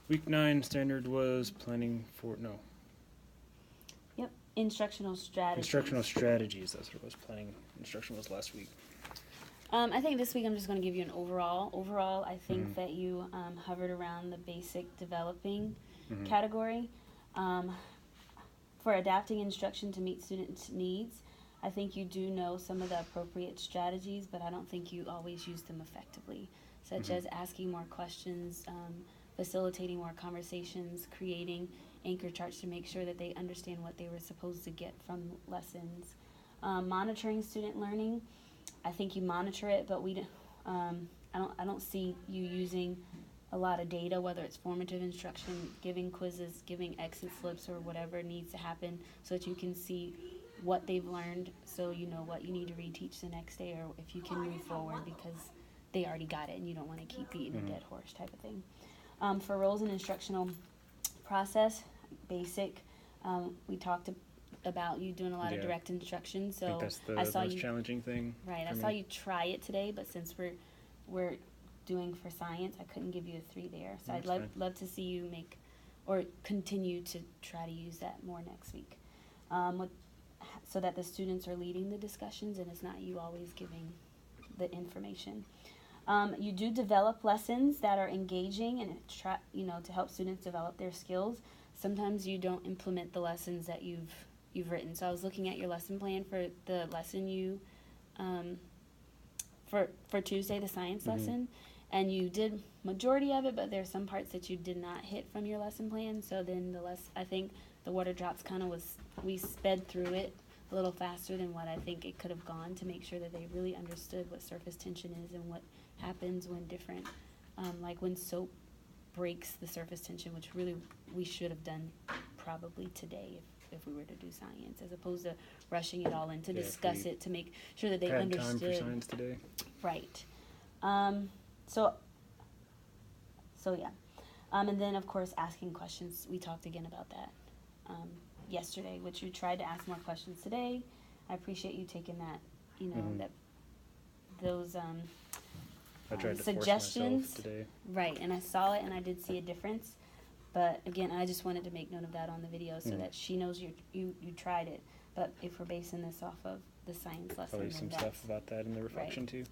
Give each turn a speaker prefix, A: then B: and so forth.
A: Week 9 standard was planning for, no,
B: Yep, instructional strategies.
A: instructional strategies. That's what it was. Planning instruction was last week.
B: I think this week I'm just going to give you an overall. Overall, I think
A: Mhm.
B: that you hovered around the basic developing
A: Mhm.
B: category. For adapting instruction to meet students' needs, I think you do know some of the appropriate strategies, but I don't think you always use them effectively, such
A: Mhm.
B: as asking more questions, facilitating more conversations, creating anchor charts to make sure that they understand what they were supposed to get from lessons. Monitoring student learning, I think you monitor it, but I don't see you using a lot of data, whether it's formative instruction, giving quizzes, giving exit slips, or whatever needs to happen, so that you can see what they've learned, so you know what you need to reteach the next day, or if you can move forward because they already got it and you don't want to keep beating a dead horse type of thing. For roles in instructional process, basic, we talked about you doing a lot of
A: Yeah.
B: direct instruction,
A: I
B: so
A: think that's the
B: I saw
A: most
B: you
A: challenging thing.
B: right. I
A: for
B: saw
A: me.
B: you try it today, but since we're doing for science, I couldn't give you a 3 there. So
A: That's
B: I'd
A: fine.
B: love to see you make or continue to try to use that more next week, so that the students are leading the discussions and it's not you always giving the information. You do develop lessons that are engaging and to help students develop their skills. Sometimes you don't implement the lessons that you've written. So I was looking at your lesson plan for the lesson you for Tuesday, the science
A: Mhm.
B: lesson, and you did majority of it, but there's some parts that you did not hit from your lesson plan. So then I think the water drops kind of we sped through it a little faster than what I think it could have gone, to make sure that they really understood what surface tension is and what happens when different, like when soap breaks the surface tension, which really we should have done probably today if we were to do science, as opposed to rushing it all in to
A: Yeah, if
B: discuss
A: we
B: it, to make sure that they
A: Had
B: understood.
A: time for science today.
B: Right. So yeah. And then of course asking questions. We talked again about that yesterday, which you tried to ask more questions today. I appreciate you taking that.
A: Mhm.
B: That those
A: I tried to
B: suggestions.
A: force myself today.
B: Right, and I saw it, and I did see a difference. But again, I just wanted to make note of that on the video so
A: Mhm.
B: that she knows you tried it. But if we're basing this off of the science lesson,
A: Probably
B: then
A: some
B: that's
A: stuff about that in the reflection too.